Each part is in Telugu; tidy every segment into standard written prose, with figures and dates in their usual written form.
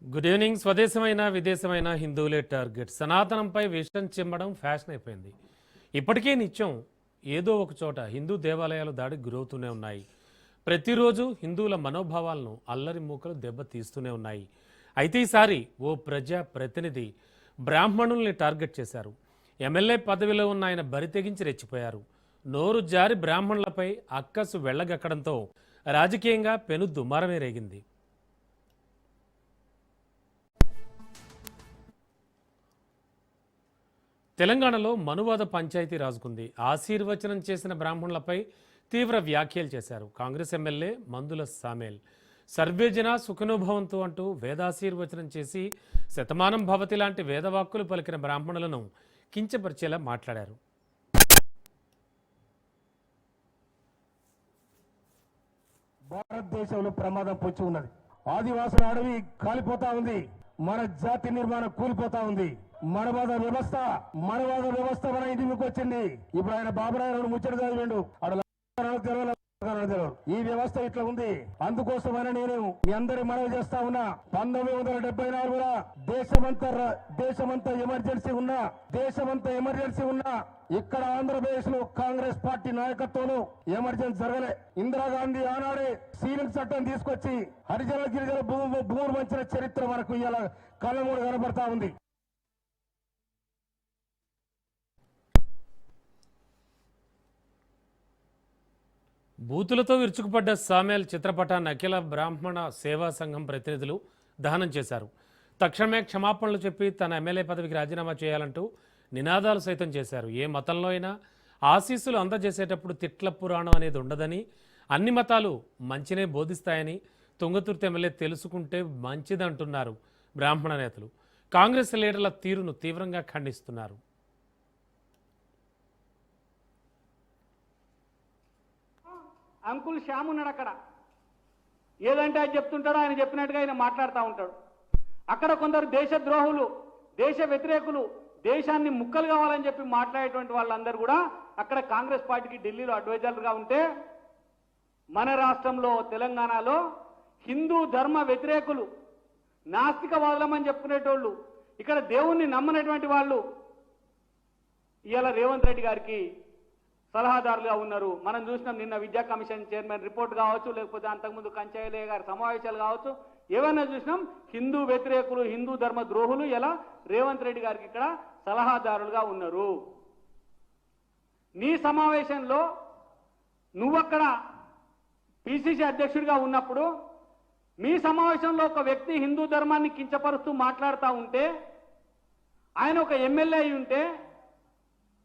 Good evening. స్వదేశమైన విదేశమైన హిందువులే టార్గెట్. సనాతనంపై విషం చిమ్మడం ఫ్యాషన్ అయిపోయింది. ఇప్పటికే నిత్యం ఏదో ఒక చోట హిందూ దేవాలయాలు దాడికి గురవుతూనే ఉన్నాయి. ప్రతిరోజు హిందువుల మనోభావాలను అల్లరి మూకలు దెబ్బతీస్తూనే ఉన్నాయి. అయితే ఈసారి ఓ ప్రజా ప్రతినిధి బ్రాహ్మణుల్ని టార్గెట్ చేశారు. ఎమ్మెల్యే పదవిలో ఉన్న ఆయన బరితెగించి రెచ్చిపోయారు. నోరు జారి బ్రాహ్మణులపై అక్కసు వెళ్లగక్కడంతో రాజకీయంగా పెను దుమారమే రేగింది. తెలంగాణలో మనువాద పంచాయతీ రాజుకుంది. ఆశీర్వచనం చేసిన బ్రాహ్మణులపై తీవ్ర వ్యాఖ్యలు చేశారు కాంగ్రెస్ ఎమ్మెల్యే మందుల సామేల్. సర్వేజన సుఖనుభవంతో అంటూ వేదాశీర్వచనం చేసి శతమానం భవతి లాంటి వేదవాక్కులు పలికిన బ్రాహ్మణులను కించపరిచేలా మాట్లాడారు. భారతదేశంలో ప్రమాదం పొంచి ఉన్నది. ఆదివాసుల అడవి కాలిపోతా ఉంది. మన జాతి నిర్మాణం కూలిపోతా ఉంది. మనవాద వ్యవస్థ మన ఇంటికి వచ్చింది. ఇప్పుడు ఆయన బాబురాయన ముచ్చట చదివిండు. ఈ వ్యవస్థ ఇట్లా ఉంది. అందుకోసమైనా నేను మీ అందరి మనవి చేస్తా ఉన్నా. 1974లో దేశమంతా ఎమర్జెన్సీ ఉన్నా ఇక్కడ ఆంధ్రప్రదేశ్ లో కాంగ్రెస్ పార్టీ నాయకత్వంలో ఎమర్జెన్సీ జరగలే. ఇందిరాగాంధీ ఆనాడే సీలింగ్ చట్టం తీసుకొచ్చి హరిజన గిరిజన భూములు వంచిన చరిత్ర మనకు ఇలా కళ్ళ మూడు కనబడతా ఉంది. బూతులతో విరుచుకుపడ్డ సామేల్ చిత్రపటాన్ని అఖిల బ్రాహ్మణ సేవా సంఘం ప్రతినిధులు దహనం చేశారు. తక్షణమే క్షమాపణలు చెప్పి తన ఎమ్మెల్యే పదవికి రాజీనామా చేయాలంటూ నినాదాలు సైతం చేశారు. ఏ మతంలో అయినా ఆశీస్సులు అందజేసేటప్పుడు తిట్ల పురాణం అనేది ఉండదని, అన్ని మతాలు మంచినే బోధిస్తాయని తుంగతుర్తి ఎమ్మెల్యే తెలుసుకుంటే మంచిదంటున్నారు బ్రాహ్మణ నేతలు. కాంగ్రెస్ లీడర్ల తీరును తీవ్రంగా ఖండిస్తున్నారు. అంకుల్ శ్యామ్ ఉన్నాడు అక్కడ. ఏదంటే అది చెప్తుంటాడు, ఆయన చెప్పినట్టుగా ఆయన మాట్లాడుతూ ఉంటాడు. అక్కడ కొందరు దేశద్రోహులు, దేశ వ్యతిరేకులు, దేశాన్ని ముక్కలు కావాలని చెప్పి మాట్లాడేటువంటి వాళ్ళందరూ కూడా అక్కడ కాంగ్రెస్ పార్టీకి ఢిల్లీలో అడ్వైజర్లుగా ఉంటే, మన రాష్ట్రంలో తెలంగాణలో హిందూ ధర్మ వ్యతిరేకులు, నాస్తికవాదులమని చెప్పుకునేటోళ్ళు, ఇక్కడ దేవుణ్ణి నమ్మనటువంటి వాళ్ళు ఇవాళ రేవంత్ రెడ్డి గారికి సలహాదారులుగా ఉన్నారు. మనం చూసినాం నిన్న విద్యా కమిషన్ చైర్మన్ రిపోర్ట్ కావచ్చు, లేకపోతే అంతకుముందు కంచాయలయ్య గారి సమావేశాలు కావచ్చు, ఏవైనా చూసినాం హిందూ వ్యతిరేకులు, హిందూ ధర్మ ద్రోహులు ఇలా రేవంత్ రెడ్డి గారికి ఇక్కడ సలహాదారులుగా ఉన్నారు. నీ సమావేశంలో నువ్వక్కడ పిసిసి అధ్యక్షుడిగా ఉన్నప్పుడు మీ సమావేశంలో ఒక వ్యక్తి హిందూ ధర్మాన్ని కించపరుస్తూ మాట్లాడుతూ ఉంటే, ఆయన ఒక ఎమ్మెల్యే అయి ఉంటే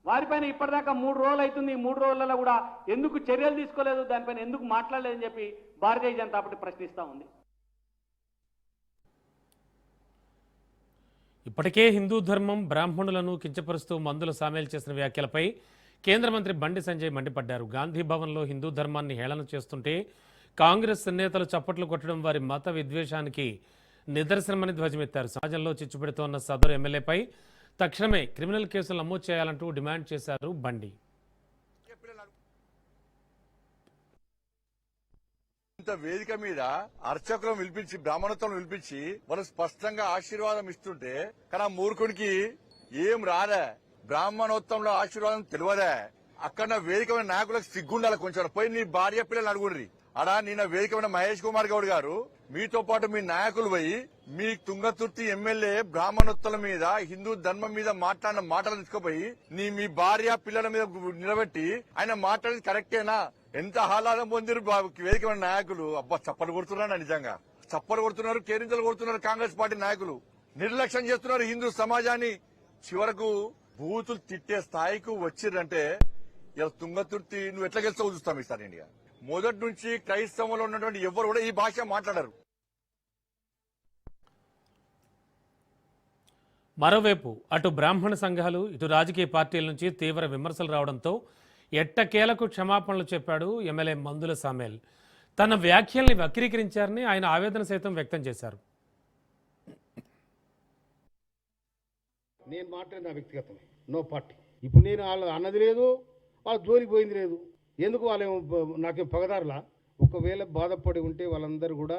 వారిపైన ఇప్పటిదాకా 3 రోజులు అవుతుంది. ఈ 3 రోజులలో కూడా ఎందుకు చర్యలు తీసుకోలేదు, దానిపైన ఎందుకు మాట్లాడలేదని చెప్పి భారతీయ జనతా పార్టీ ప్రశ్నిస్తూ ఉంది. ఇప్పటికే హిందూ ధర్మం, బ్రాహ్మణులను కించపరుస్తూ మందుల సామేల్ చేసిన వ్యాఖ్యలపై కేంద్ర మంత్రి బండి సంజయ్ మండిపడ్డారు. గాంధీ భవన్లో హిందూ ధర్మాన్ని హేళన చేస్తుంటే కాంగ్రెస్ నేతలు చప్పట్లు కొట్టడం వారి మత విద్వేషానికి నిదర్శనమని ధ్వజమెత్తారు. సమాజంలో చిచ్చుపెడుతోన్న సదరు ఎమ్మెల్యేపై తక్షణమే క్రిమినల్ కేసులు నమోదు చేయాలంటూ డిమాండ్ చేశారు బండి. ఇంత వేదిక మీద అర్చకులను పిలిపించి, బ్రాహ్మణత్వం పిలిపించి వాళ్ళు స్పష్టంగా ఆశీర్వాదం ఇస్తుంటే, కానీ మూర్ఖుడికి ఏం రాదే, బ్రాహ్మణోత్వంలో ఆశీర్వాదం తెలియదే. అక్కడ వేదిక నాయకులకు సిగ్గుండాలి కొంచెం. పోయి నీ భార్య పిల్లలు అడుగుండ్రి. అడా నిన్న వేదిక మహేష్ కుమార్ గౌడ్ గారు మీతో పాటు మీ నాయకులు పోయి మీ తుంగతుర్తి ఎమ్మెల్యే బ్రాహ్మణోత్తుల మీద, హిందూ ధర్మం మీద మాట్లాడిన మాటలు తీసుకుపోయి మీ భార్య పిల్లల మీద నిలబెట్టి ఆయన మాట్లాడేది కరెక్టేనా? ఎంత ఆహ్లాదం పొందిరు వేదిక నాయకులు. అబ్బా, చప్పలు కొడుతున్నారు, నిజంగా చప్పలు కొడుతున్నారు, కేరింతలు కొడుతున్నారు. కాంగ్రెస్ పార్టీ నాయకులు నిర్లక్ష్యం చేస్తున్నారు హిందూ సమాజాన్ని. చివరకు బూతులు తిట్టే స్థాయికి వచ్చిర్రంటే ఇలా తుంగతుర్తి నువ్వు ఎట్లా గెలుస్తావు చూస్తాం ఈసారి. ఇండియా మొదటి నుంచి క్రైస్తవంలో ఉన్నటువంటి ఎవరు కూడా ఈ భాష మాట్లాడరు. మరోవైపు అటు బ్రాహ్మణ సంఘాలు, ఇటు రాజకీయ పార్టీల నుంచి తీవ్ర విమర్శలు రావడంతో ఎట్టకేలకు క్షమాపణలు చెప్పాడు ఎమ్మెల్యే మందుల సామేల్. తన వ్యాఖ్యల్ని వక్రీకరించారని ఆయన ఆవేదన సైతం వ్యక్తం చేశారు. నేను మాట్లాడిన వ్యక్తిగతమే, నో పార్టీ. ఇప్పుడు నేను వాళ్ళు అన్నది లేదు, వాళ్ళు జోలికి పోయింది లేదు. ఎందుకు వాళ్ళేమో నాకేం పగదారులా? ఒకవేళ బాధపడి ఉంటే వాళ్ళందరూ కూడా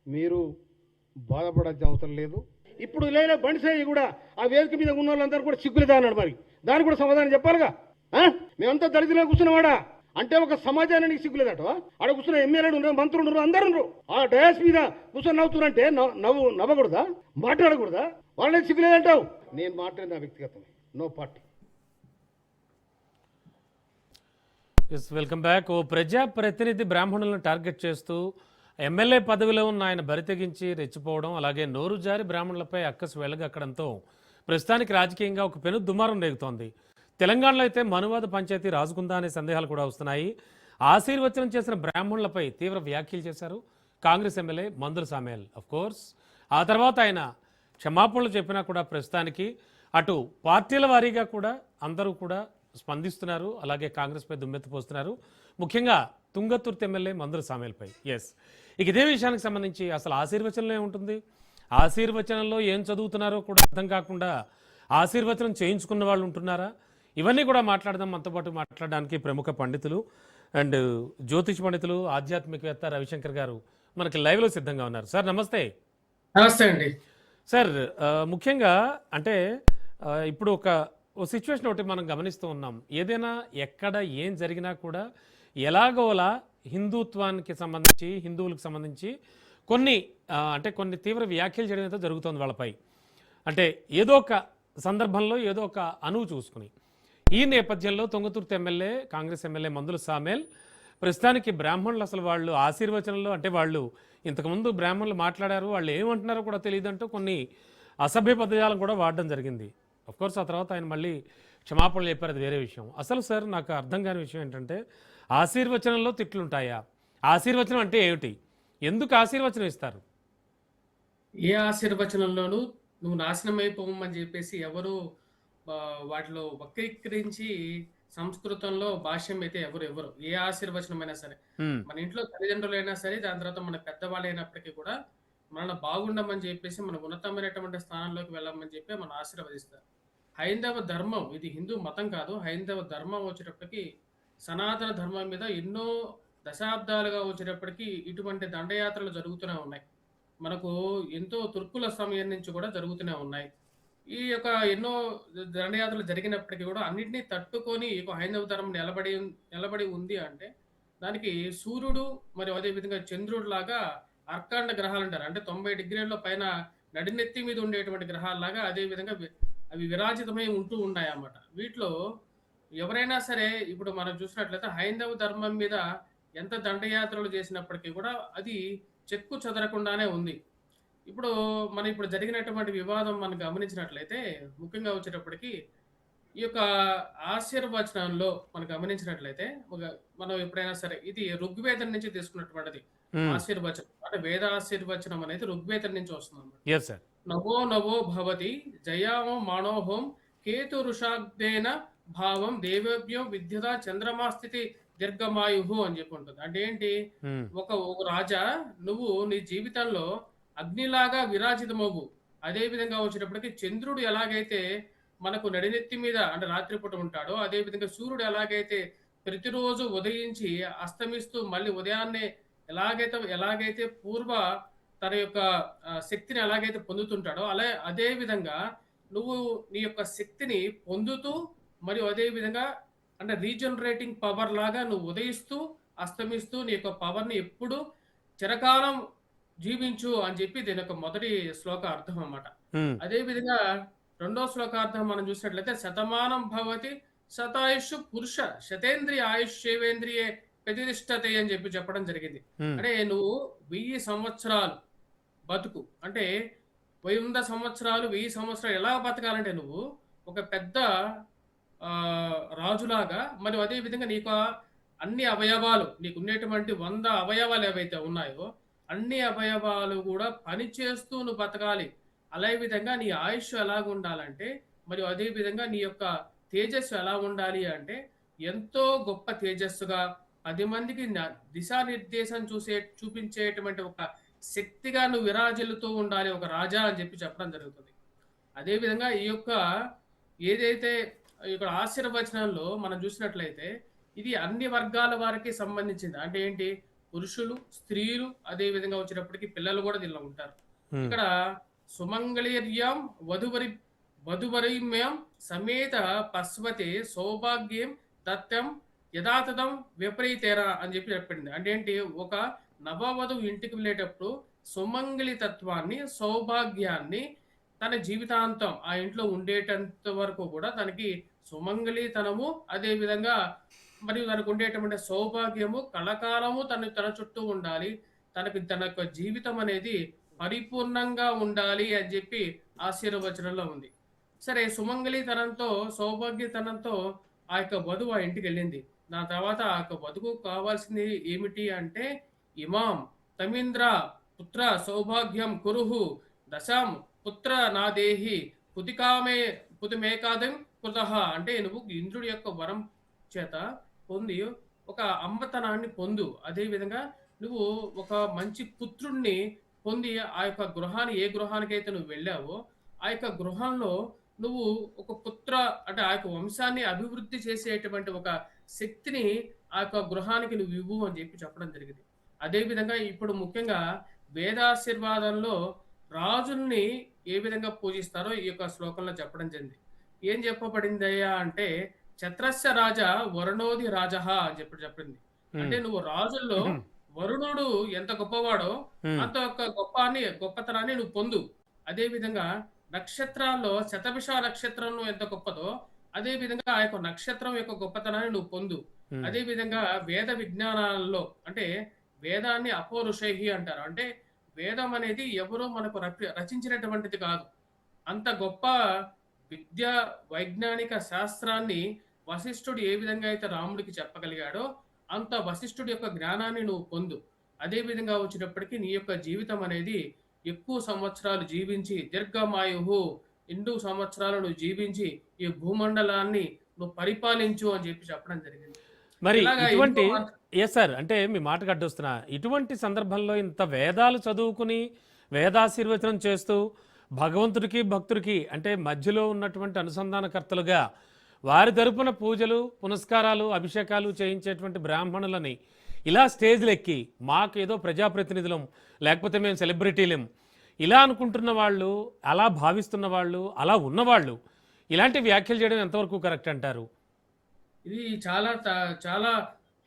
మీరు బాధపడాల్సిన అవసరం లేదు. ఇప్పుడు లేని బండిసాయి కూడా ఆ వేదిక మీద ఉన్న వాళ్ళందరూ కూడా సిగ్గులేదా అన్నాడు. మరి దానికి కూడా సమాధానం చెప్పాలిగా. మేమంతా దళితులుగా కూర్చున్నవాడా అంటే ఒక సమాజానికి సిగ్గులేదట. ఆడ కూర్చున్న ఎమ్మెల్యేలు ఉన్నారు, మంత్రులు ఉన్నారు, అందరు ఉన్నారు. ఆ డయాస్ మీద కూర్చొని నవ్వుతున్నారంటే నవ్వకూడదా, మాట్లాడకూడదా? వాళ్ళకి సిగ్గులేదంటావు. నేను మాట్లాడిన వ్యక్తిగతమే, no party. Yes, welcome back. ఓ ప్రజాప్రతినిధి బ్రాహ్మణులను టార్గెట్ చేస్తూ ఎమ్మెల్యే పదవిలో ఉన్న ఆయన బరితెగించి రెచ్చిపోవడం, అలాగే నోరు జారి బ్రాహ్మణులపై అక్కసు వెళ్లగక్కడంతో ప్రస్తుతానికి రాజకీయంగా ఒక పెను దుమారం రేగుతోంది. తెలంగాణలో అయితే మనువాద పంచాయతీ రాజుకుందా అనే సందేహాలు కూడా వస్తున్నాయి. ఆశీర్వచనం చేసిన బ్రాహ్మణులపై తీవ్ర వ్యాఖ్యలు చేశారు కాంగ్రెస్ ఎమ్మెల్యే మందుల సామేల్. ఆఫ్ కోర్స్ ఆ తర్వాత ఆయన క్షమాపణలు చెప్పినా కూడా ప్రస్తుతానికి అటు పార్టీల వారీగా కూడా అందరూ కూడా స్పందిస్తున్నారు, అలాగే కాంగ్రెస్పై దుమ్మెత్తిపోస్తున్నారు, ముఖ్యంగా తుంగతుర్తి ఎమ్మెల్యే మందుల సామేల్పై. ఎస్, ఇక ఇదే విషయానికి సంబంధించి అసలు ఆశీర్వచనంలో ఏముంటుంది, ఆశీర్వచనంలో ఏం చదువుతున్నారో కూడా అర్థం కాకుండా ఆశీర్వచనం చేయించుకున్న వాళ్ళు ఉంటున్నారా, ఇవన్నీ కూడా మాట్లాడదాం. మనతో పాటు మాట్లాడడానికి ప్రముఖ పండితులు అండ్ జ్యోతిష్ పండితులు, ఆధ్యాత్మికవేత్త రవిశంకర్ గారు మనకి లైవ్లో సిద్ధంగా ఉన్నారు. సార్ నమస్తే. నమస్తే అండి. సార్ ముఖ్యంగా అంటే ఇప్పుడు ఓ సిచ్యువేషన్ ఒకటి మనం గమనిస్తూ ఉన్నాం. ఏదైనా ఎక్కడ ఏం జరిగినా కూడా ఎలాగోలా హిందుత్వానికి సంబంధించి, హిందువులకు సంబంధించి కొన్ని తీవ్ర వ్యాఖ్యలు చేయడం అయితే జరుగుతుంది వాళ్ళపై. అంటే ఏదో ఒక సందర్భంలో ఏదో ఒక అనువు చూసుకుని ఈ నేపథ్యంలో తుంగతుర్తి ఎమ్మెల్యే, కాంగ్రెస్ ఎమ్మెల్యే మందుల సామేల్ ప్రస్తుతానికి బ్రాహ్మణులు అసలు వాళ్ళు ఆశీర్వచనంలో అంటే వాళ్ళు ఇంతకుముందు బ్రాహ్మణులు మాట్లాడారు, వాళ్ళు ఏమంటున్నారో కూడా తెలియదంటూ కొన్ని అసభ్య పదజాలం కూడా వాడడం జరిగింది. అఫ్కోర్స్ ఆ తర్వాత ఆయన మళ్ళీ క్షమాపణలు చెప్పారు, అది వేరే విషయం. అసలు సార్ నాకు అర్థం కాని విషయం ఏంటంటే ఆశీర్వచనంలో తిట్లుంటాయా? ఆశీర్వచనం అంటే ఏమిటి? ఎందుకు ఆశీర్వచనం ఇస్తారు? ఏ ఆశీర్వచనంలోనూ నువ్వు నాశనం అయిపోమని చెప్పేసి ఎవరు వాటిలో వక్రీకరించి సంస్కృతంలో భాష్యం అయితే ఎవరు ఏ ఆశీర్వచనమైనా సరే, మన ఇంట్లో తల్లిదండ్రులైనా సరే, దాని తర్వాత మన పెద్దవాళ్ళు అయినప్పటికీ కూడా మన బాగుండమని చెప్పేసి మన ఉన్నతమైనటువంటి స్థానంలోకి వెళ్ళమని చెప్పి మనం ఆశీర్వదిస్తారు. హైందవ ధర్మం, ఇది హిందూ మతం కాదు, హైందవ ధర్మం వచ్చేటప్పటికి సనాతన ధర్మం మీద ఎన్నో దశాబ్దాలుగా వచ్చేటప్పటికి ఇటువంటి దండయాత్రలు జరుగుతూనే ఉన్నాయి. మనకు ఎంతో తుర్కుల సమయం నుంచి కూడా జరుగుతూనే ఉన్నాయి. ఈ యొక్క ఎన్నో దండయాత్రలు జరిగినప్పటికీ కూడా అన్నింటినీ తట్టుకొని ఒక హైందవ ధర్మం నిలబడి ఉంది అంటే దానికి సూర్యుడు మరియు అదేవిధంగా చంద్రుడు లాగా అర్కాండ గ్రహాలు అంటారు. అంటే 90 డిగ్రీల పైన నడినెత్తి మీద ఉండేటువంటి గ్రహాలలాగా అదేవిధంగా అవి విరాజితమై ఉంటూ ఉన్నాయి అన్నమాట. వీటిలో ఎవరైనా సరే ఇప్పుడు మనం చూసినట్లయితే హైందవ ధర్మం మీద ఎంత దండయాత్రలు చేసినప్పటికీ కూడా అది చెక్కు చెదరకుండానే ఉంది. ఇప్పుడు జరిగినటువంటి వివాదం మనం గమనించినట్లయితే ముఖ్యంగా వచ్చేటప్పటికి ఈ యొక్క ఆశీర్వచనంలో మనం గమనించినట్లయితే మనం ఎప్పుడైనా సరే ఇది ఋగ్వేదం నుంచి తీసుకున్నటువంటిది. ఆశీర్వచనం అంటే వేద ఆశీర్వచనం అనేది ఋగ్వేదం నుంచి వస్తుంది. నవో నవో భవతి జయామో మానోహం కేతు ఋషాగ్దేన భావం దేవేభ్యో విద్యుత చంద్రమా స్థితి దీర్ఘమాయు అని చెప్పి ఉంటుంది. అంటే ఏంటి, ఒక రాజా నువ్వు నీ జీవితంలో అగ్నిలాగా విరాజితమవు. అదే విధంగా వచ్చేటప్పటికి చంద్రుడు ఎలాగైతే మనకు నడినెత్తి మీద అంటే రాత్రిపూట ఉంటాడో, అదే విధంగా సూర్యుడు ఎలాగైతే ప్రతిరోజు ఉదయించి అస్తమిస్తూ మళ్ళీ ఉదయాన్నే ఎలాగైతే పూర్వ తన యొక్క శక్తిని ఎలాగైతే పొందుతుంటాడో అదే విధంగా నువ్వు నీ యొక్క శక్తిని పొందుతూ మరియు అదే విధంగా అంటే రీజనరేటింగ్ పవర్ లాగా నువ్వు ఉదయిస్తూ అస్తమిస్తూ నీ యొక్క పవర్ని ఎప్పుడు చిరకాలం జీవించు అని చెప్పి దీని యొక్క మొదటి శ్లోక అర్థం అన్నమాట. అదే విధంగా రెండో శ్లోకార్థం మనం చూసినట్లయితే శతమానం భవతి శతాయుష్ పురుష శతేంద్రియ ఆయుష్యేవేంద్రియే ప్రతిష్టతే అని చెప్పడం జరిగింది. అంటే నువ్వు 1000 సంవత్సరాలు బతుకు అంటే 100 సంవత్సరాలు 1000 సంవత్సరాలు ఎలా బతకాలంటే నువ్వు ఒక పెద్ద రాజులాగా మరి అదే విధంగా నీకు అన్ని అవయవాలు నీకు ఉండేటువంటి 100 అవయవాలు ఏవైతే ఉన్నాయో అన్ని అవయవాలు కూడా పనిచేస్తూ నువ్వు బతకాలి. అదే విధంగా నీ ఆయుష్ ఎలాగ ఉండాలంటే మరియు అదే విధంగా నీ యొక్క తేజస్సు ఎలా ఉండాలి అంటే ఎంతో గొప్ప తేజస్సుగా 10 మందికి దిశానిర్దేశం చూపించేటువంటి ఒక శక్తిగా నువ్వు విరాజిల్లుతూ ఉండాలి ఒక రాజా అని చెప్పడం జరుగుతుంది. అదేవిధంగా ఈ యొక్క ఏదైతే ఇక్కడ ఆశీర్వచనంలో మనం చూసినట్లయితే ఇది అన్ని వర్గాల వారికి సంబంధించింది. అంటే ఏంటి, పురుషులు, స్త్రీలు, అదే విధంగా వచ్చేటప్పటికి పిల్లలు కూడా దీనిలో ఉంటారు. ఇక్కడ సుమంగళీర్యం వధువరిమ్యం సమేత పశ్వతే సౌభాగ్యం దత్తం యథాతథం విపరీతేరా అని చెప్పి చెప్పింది. అంటే ఏంటి, ఒక నవవధువు ఇంటికి వెళ్ళేటప్పుడు సుమంగళి తత్వాన్ని, సౌభాగ్యాన్ని తన జీవితాంతం ఆ ఇంట్లో ఉండేటంత వరకు కూడా తనకి సుమంగళితనము, అదే విధంగా మరియు తనకు ఉండేటువంటి సౌభాగ్యము కలకాలము తన చుట్టూ ఉండాలి, తన యొక్క జీవితం అనేది పరిపూర్ణంగా ఉండాలి అని చెప్పి ఆశీర్వచనంలో ఉంది. సరే, సుమంగళితనంతో, సౌభాగ్యతనంతో ఆ యొక్క వధువు ఆ ఇంటికి వెళ్ళింది. దాని తర్వాత ఆ యొక్క వధువు కావాల్సింది ఏమిటి అంటే, ఇమాం తమీంద్ర పుత్ర సౌభాగ్యం కురుహు దశాం పుత్ర నా దేహి పుతిమేకాదం కృతః. అంటే నువ్వు ఇంద్రుడి యొక్క వరం చేత పొంది ఒక అమ్మతనాన్ని పొందు, అదే విధంగా నువ్వు ఒక మంచి పుత్రుణ్ణి పొంది ఆ యొక్క గృహాన్ని, ఏ గృహానికైతే నువ్వు వెళ్ళావో ఆ యొక్క గృహంలో నువ్వు ఒక పుత్ర అంటే ఆ యొక్క వంశాన్ని అభివృద్ధి చేసేటువంటి ఒక శక్తిని ఆ యొక్క గృహానికి నువ్వు ఇవ్వు అని చెప్పి చెప్పడం జరిగింది. అదేవిధంగా ఇప్పుడు ముఖ్యంగా వేదాశీర్వాదంలో రాజుల్ని ఏ విధంగా పూజిస్తారో ఈ యొక్క శ్లోకంలో చెప్పడం జరిగింది. ఏం చెప్పబడిందయ్యా అంటే, ఛత్రస్య రాజా వరుణోది రాజహ అని చెప్పింది. అంటే నువ్వు రాజుల్లో వరుణుడు ఎంత గొప్పవాడో అంత ఒక గొప్పతనాన్ని నువ్వు పొందు. అదే విధంగా నక్షత్రాల్లో శతభిష నక్షత్రం ఎంత గొప్పదో అదే విధంగా ఆ యొక్క నక్షత్రం యొక్క గొప్పతనాన్ని నువ్వు పొందు. అదే విధంగా వేద విజ్ఞానాల్లో అంటే వేదాన్ని అపౌరుషైహి అంటారు. అంటే వేదం అనేది ఎవరో మనకు రచించినటువంటిది కాదు. అంత గొప్ప విద్యా వైజ్ఞానిక శాస్త్రాన్ని వశిష్ఠుడు ఏ విధంగా అయితే రాముడికి చెప్పగలిగాడో అంత వశిష్ఠుడి యొక్క జ్ఞానాన్ని నువ్వు పొందు. అదే విధంగా వచ్చేటప్పటికి నీ యొక్క జీవితం అనేది ఎక్కువ సంవత్సరాలు జీవించి, దీర్ఘమాయుహు, 2 సంవత్సరాలు నువ్వు జీవించి ఈ భూమండలాన్ని నువ్వు పరిపాలించు అని చెప్పి చెప్పడం జరిగింది. మరి ఇలాగా ఇటువంటి ఎన్నో ఎస్ సార్, అంటే మీ మాటకు అడ్డొస్తున్నా, ఇటువంటి సందర్భంలో ఇంత వేదాలు చదువుకుని వేదాశీర్వచనం చేస్తూ భగవంతుడికి భక్తుడికి అంటే మధ్యలో ఉన్నటువంటి అనుసంధానకర్తలుగా వారి తరపున పూజలు పునస్కారాలు అభిషేకాలు చేయించేటువంటి బ్రాహ్మణులని ఇలా స్టేజ్లు ఎక్కి మాకేదో ప్రజాప్రతినిధులం లేకపోతే మేము సెలబ్రిటీలం ఇలా అనుకుంటున్న వాళ్ళు, అలా భావిస్తున్న వాళ్ళు, అలా ఉన్నవాళ్ళు ఇలాంటి వ్యాఖ్యలు చేయడం ఎంతవరకు కరెక్ట్ అంటారు? ఇది చాలా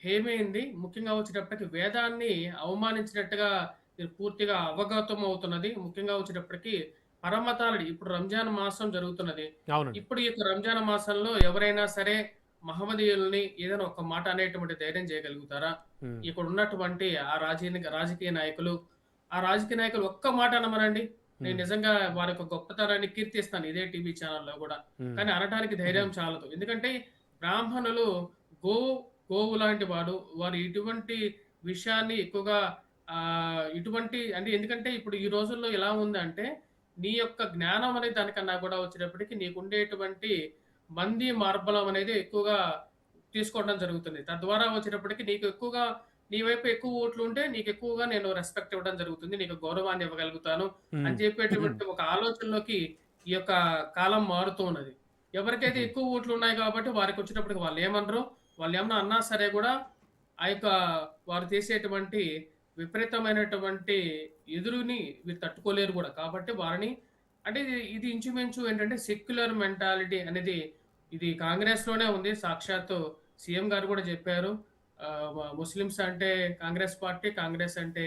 హేమైంది. ముఖ్యంగా వచ్చేటప్పటికి వేదాన్ని అవమానించినట్టుగా ఇది పూర్తిగా అవగతం అవుతున్నది. ముఖ్యంగా వచ్చేటప్పటికి పరమతాలని ఇప్పుడు రంజాన్ మాసం జరుగుతున్నది. అవునండి. ఇప్పుడు ఈ యొక్క రంజాన్ మాసంలో ఎవరైనా సరే మహమ్మదీయుల్ని ఏదైనా ఒక మాట అనేటువంటి ధైర్యం చేయగలుగుతారా? ఇక్కడ ఉన్నటువంటి ఆ రాజకీయ నాయకులు ఒక్క మాట అనమనండి, నేను నిజంగా వారి యొక్క గొప్పతనాన్ని కీర్తిస్తాను ఇదే టీవీ ఛానల్లో కూడా. కానీ అనడానికి ధైర్యం చాలదు. ఎందుకంటే బ్రాహ్మణులు గోవు లాంటి వారు ఇటువంటి విషయాన్ని ఎక్కువగా ఇటువంటి అంటే ఎందుకంటే ఇప్పుడు ఈ రోజుల్లో ఎలా ఉందంటే నీ యొక్క జ్ఞానం అనే దానికన్నా కూడా వచ్చేటప్పటికి నీకు ఉండేటువంటి మంది మార్బలం అనేది ఎక్కువగా తీసుకోవడం జరుగుతుంది. తద్వారా వచ్చేటప్పటికి నీకు ఎక్కువగా నీ వైపు ఎక్కువ ఓట్లు ఉంటే నీకు ఎక్కువగా నేను రెస్పెక్ట్ ఇవ్వడం జరుగుతుంది, నీకు గౌరవాన్ని ఇవ్వగలుగుతాను అని చెప్పేటువంటి ఒక ఆలోచనలోకి ఈ యొక్క కాలం మారుతూ ఉన్నది. ఎవరికైతే ఎక్కువ ఓట్లు ఉన్నాయి కాబట్టి వారికి వచ్చేటప్పటికి వాళ్ళు ఏమనరు, వాళ్ళు ఏమన్నా అన్నా సరే కూడా ఆ యొక్క వారు చేసేటువంటి విపరీతమైనటువంటి ఎదురుని వీరు తట్టుకోలేరు కూడా. కాబట్టి వారిని అంటే ఇది ఇంచుమించు ఏంటంటే సెక్యులర్ మెంటాలిటీ అనేది ఇది కాంగ్రెస్ లోనే ఉంది. సాక్షాత్తు సీఎం గారు కూడా చెప్పారు, ముస్లిమ్స్ అంటే కాంగ్రెస్ పార్టీ, కాంగ్రెస్ అంటే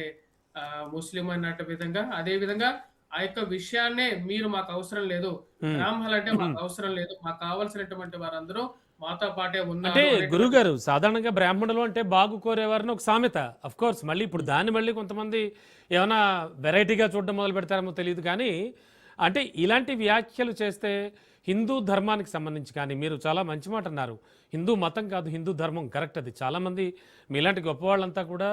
ముస్లిం అన్నట్టు విధంగా. అదే విధంగా ఆ యొక్క విషయాన్నే మీరు మాకు అవసరం లేదు, బ్రాహ్మణులు అంటే మాకు అవసరం లేదు, మాకు కావాల్సినటువంటి వారందరూ మాతో పాటే అంటే ఉన్నారు. గురుగారు సాధారణంగా బ్రాహ్మణులు అంటే బాగు కోరేవారిని ఒక సామెత. అఫ్ కోర్స్ మళ్ళీ ఇప్పుడు దాన్ని మళ్ళీ కొంతమంది ఏమైనా వెరైటీగా చూడడం మొదలు పెడతారేమో తెలియదు. కానీ అంటే ఇలాంటి వ్యాఖ్యలు చేస్తే హిందూ ధర్మానికి సంబంధించి కానీ మీరు చాలా మంచి మాట అన్నారు, హిందూ మతం కాదు హిందూ ధర్మం, కరెక్ట్. అది చాలామంది మీలాంటి గొప్పవాళ్ళంతా కూడా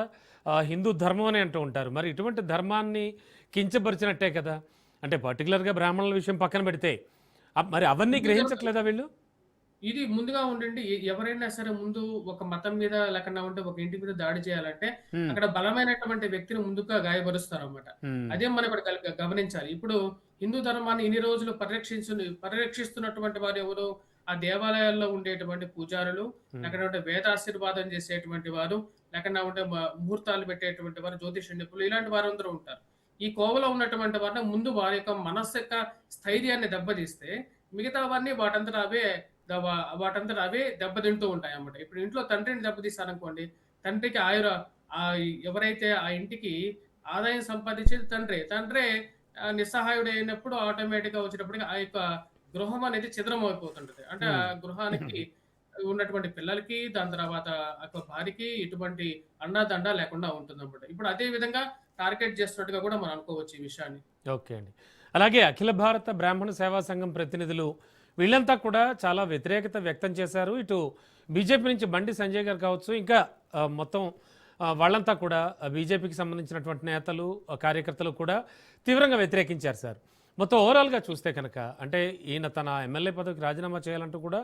హిందూ ధర్మం అని అంటూ ఉంటారు. మరి ఇటువంటి ధర్మాన్ని కించపరిచినట్టే కదా. అంటే పర్టికులర్గా బ్రాహ్మణుల విషయం పక్కన పెడితే మరి అవన్నీ గ్రహించట్లేదా వీళ్ళు? ఇది ముందుగా ఉండండి, ఎవరైనా సరే ముందు ఒక మతం మీద లేకుండా ఉంటే ఒక ఇంటి మీద దాడి చేయాలంటే అక్కడ బలమైనటువంటి వ్యక్తిని ముందుగా గాయపరుస్తారు అన్నమాట. అదే మనం ఇక్కడ గమనించాలి. ఇప్పుడు హిందూ ధర్మాన్ని ఇన్ని రోజులు పరిరక్షిస్తున్నటువంటి వారు ఎవరు? ఆ దేవాలయాల్లో ఉండేటువంటి పూజారులు, లేకుండా వేదాశీర్వాదం చేసేటువంటి వారు, లేకుండా ఉంటే ముహూర్తాలు పెట్టేటువంటి వారు, జ్యోతిష నిపుణులు, ఇలాంటి వారందరూ ఉంటారు. ఈ కోవలో ఉన్నటువంటి వారిని ముందు వారి యొక్క మనస్సు యొక్క స్థైర్యాన్ని దెబ్బతీస్తే మిగతావన్నీ వాటంతట అవే దెబ్బతింటూ ఉంటాయి అన్నమాట. ఇప్పుడు ఇంట్లో తండ్రిని దెబ్బతీస్తారనుకోండి, తండ్రికి ఎవరైతే ఆ ఇంటికి ఆదాయం సంపాదించేది తండ్రే నిస్సహాయుడైనప్పుడు ఆటోమేటిక్‌గా వచ్చేటప్పటికి ఆ యొక్క గృహం అనేది ఛిద్రమైపోతుంటది. అంటే ఆ గృహానికి ఉన్నటువంటి పిల్లలకి, దాని తర్వాత ఆ యొక్క భార్యకి ఎటువంటి అండాదండ లేకుండా ఉంటుందన్నమాట. ఇప్పుడు అదే విధంగా టార్గెట్ చేస్తున్నట్టుగా కూడా మనం అనుకోవచ్చు ఈ విషయాన్ని. ఓకే అండి. అలాగే అఖిల భారత బ్రాహ్మణ సేవా సంఘం ప్రతినిధులు వీళ్ళంతా కూడా చాలా వ్యతిరేకత వ్యక్తం చేశారు. ఇటు బీజేపీ నుంచి బండి సంజయ్ గారు కావచ్చు, ఇంకా మొత్తం వాళ్ళంతా కూడా బీజేపీకి సంబంధించినటువంటి నేతలు, కార్యకర్తలు కూడా తీవ్రంగా వ్యతిరేకించారు సార్. మొత్తం ఓవరాల్గా చూస్తే కనుక అంటే ఈయన తన ఎమ్మెల్యే పదవికి రాజీనామా చేయాలంటూ కూడా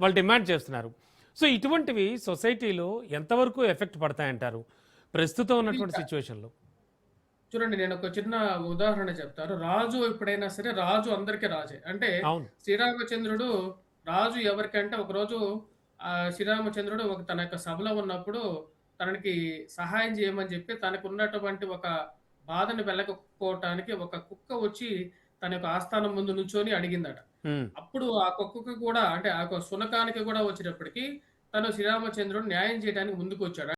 వాళ్ళు డిమాండ్ చేస్తున్నారు. సో ఇటువంటివి సొసైటీలో ఎంతవరకు ఎఫెక్ట్ పడతాయంటారు ప్రస్తుతం ఉన్నటువంటి సిచ్యువేషన్లో? చూడండి, నేను ఒక చిన్న ఉదాహరణ చెప్తాను. రాజు ఎప్పుడైనా సరే రాజు అందరికీ రాజే. అంటే అవును. శ్రీరామచంద్రుడు రాజు ఎవరికంటే ఒకరోజు శ్రీరామచంద్రుడు తన యొక్క సభలో ఉన్నప్పుడు తనకి సహాయం చేయమని చెప్పి తనకు ఉన్నటువంటి ఒక బాధను వెళ్ళకపోవటానికి ఒక కుక్క వచ్చి తన యొక్క ఆస్థానం ముందు నుంచొని అడిగిందట. అప్పుడు ఆ కుక్కకి కూడా అంటే ఆ యొక్క శునకానికి కూడా వచ్చేటప్పటికి తను శ్రీరామచంద్రుడు న్యాయం చేయడానికి ముందుకు వచ్చాడు.